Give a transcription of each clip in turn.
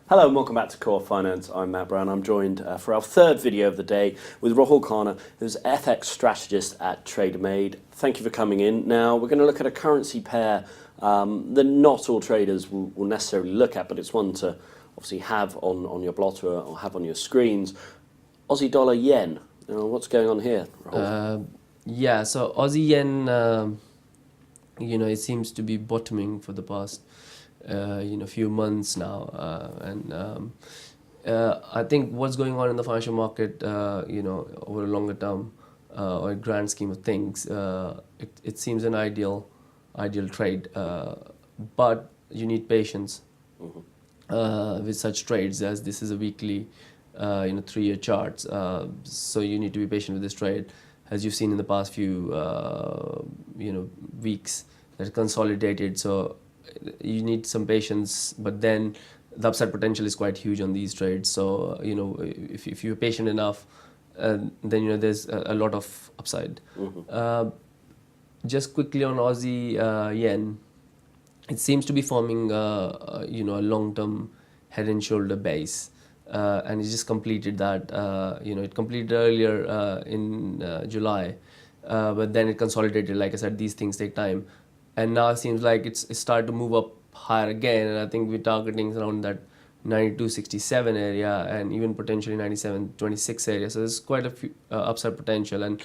Hello and welcome back to Core Finance. I'm Matt Brown. I'm joined for our third video of the day with Rahul Khanna, who's FX strategist at Tradermade. Thank you for coming in. Now we're going to look at a currency pair that not all traders will necessarily look at, but it's one to obviously have on your blotter or have on your screens. Aussie dollar yen. What's going on here, Rahul? Yeah, so Aussie yen, it seems to be bottoming for the past few months now, I think what's going on in the financial market, over a longer term or a grand scheme of things, it seems an ideal trade, but you need patience with such trades, as this is a weekly, 3-year charts. So you need to be patient with this trade, as you've seen in the past few, weeks that consolidated. So you need some patience, but then the upside potential is quite huge on these trades. So if you're patient enough, then there's a lot of upside. Just quickly on Aussie yen, it seems to be forming a long-term head and shoulder base, and it just completed that. It completed earlier in July, but then it consolidated. Like I said, these things take time. And now it seems like it's started to move up higher again, and I think we're targeting around that 92.67 area and even potentially 97.26 area. So there's quite a few upside potential, and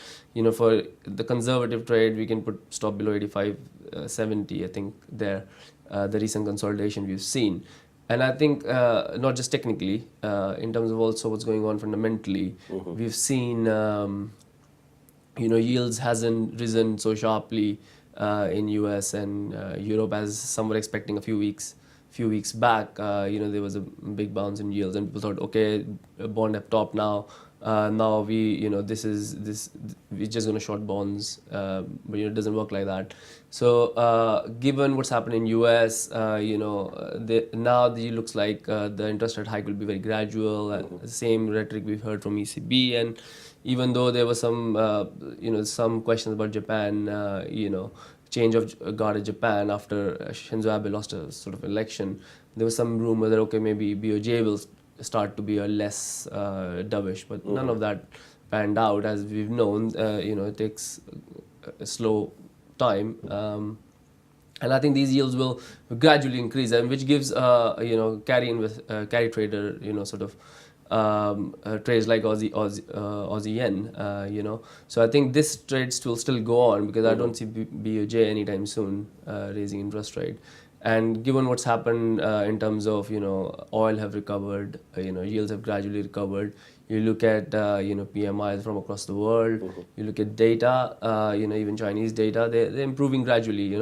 for the conservative trade, we can put stop below 85.70. I think there, the recent consolidation we've seen, and I think not just technically, in terms of also what's going on fundamentally, we've seen yields hasn't risen so sharply in US and Europe as some were expecting a few weeks back. There was a big bounce in yields, and people thought, okay, bond have topped now. Now we're just going to short bonds, but it doesn't work like that. So given what's happened in US, now it looks like the interest rate hike will be very gradual. Same rhetoric we've heard from ECB, and even though there was some some questions about Japan, change of guard in Japan after Shinzo Abe lost a sort of election, there was some rumor that okay, maybe BOJ will start to be a less dovish, but none of that panned out, as we've known. It takes a slow time, and I think these yields will gradually increase, and which gives carry trader sort of trades like Aussie yen, So I think this trade will still go on, because I don't see BOJ anytime soon raising interest rate. And given what's happened in terms of oil have recovered, yields have gradually recovered. You look at PMIs from across the world. You look at data, even Chinese data, they're improving gradually.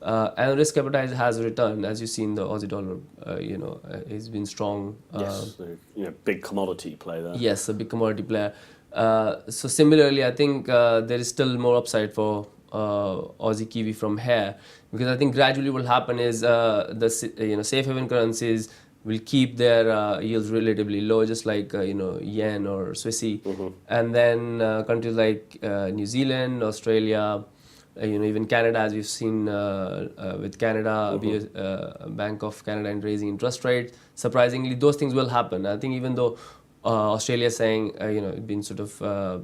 And risk appetite has returned, as you've seen. The Aussie dollar, has been strong. Yes, big commodity play there. Yes, a big commodity player. So similarly, I think there is still more upside for Aussie Kiwi from here, because I think gradually what will happen is the safe haven currencies will keep their yields relatively low, just like yen or Swissy, and then countries like New Zealand, Australia, even Canada, as we've seen with Canada, Bank of Canada and raising interest rates. Surprisingly, those things will happen. I think even though Australia is saying been sort of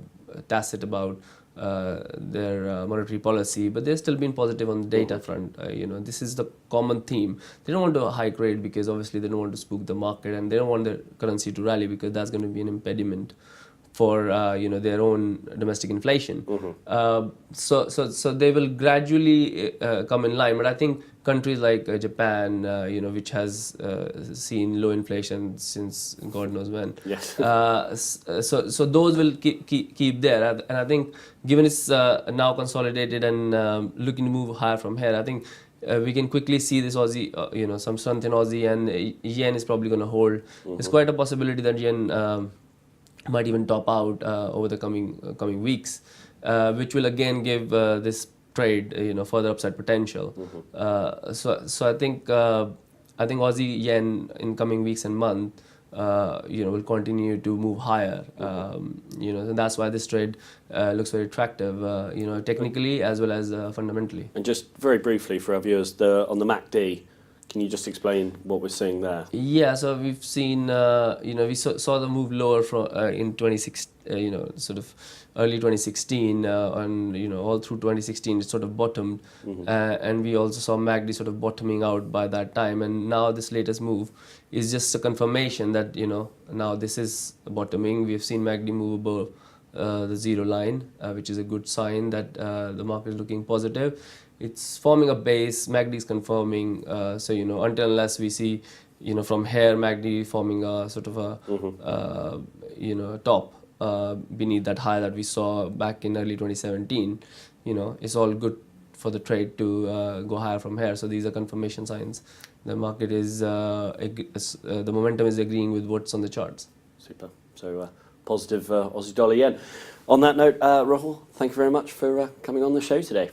tacit about their monetary policy, but they've still been positive on the data front. This is the common theme. They don't want to hike rate because obviously they don't want to spook the market, and they don't want their currency to rally, because that's going to be an impediment for their own domestic inflation. So they will gradually come in line. But I think countries like Japan, which has seen low inflation since God knows when. Yes. So those will keep there. And I think given it's now consolidated and looking to move higher from here, I think we can quickly see this Aussie, some strength in Aussie, and yen is probably going to hold. It's quite a possibility that yen might even top out over the coming weeks, which will again give this trade further upside potential. So I think Aussie yen in coming weeks and month will continue to move higher. And that's why this trade looks very attractive, technically as well as fundamentally. And just very briefly for our viewers, on the MACD, Can you just explain what we're seeing there? Yeah, so we've seen, we saw the move lower from in 2016, sort of early 2016, and all through 2016 it sort of bottomed, and we also saw MACD sort of bottoming out by that time, and now this latest move is just a confirmation that now this is bottoming. We've seen MACD move above the zero line, which is a good sign that the market is looking positive. It's forming a base. MACD is confirming. So until unless we see from here MACD forming a sort of a top beneath that high that we saw back in early 2017, it's all good for the trade to go higher from here. So these are confirmation signs. The market is the momentum is agreeing with what's on the charts. Super. So positive Aussie dollar yen. On that note, Rahul, thank you very much for coming on the show today.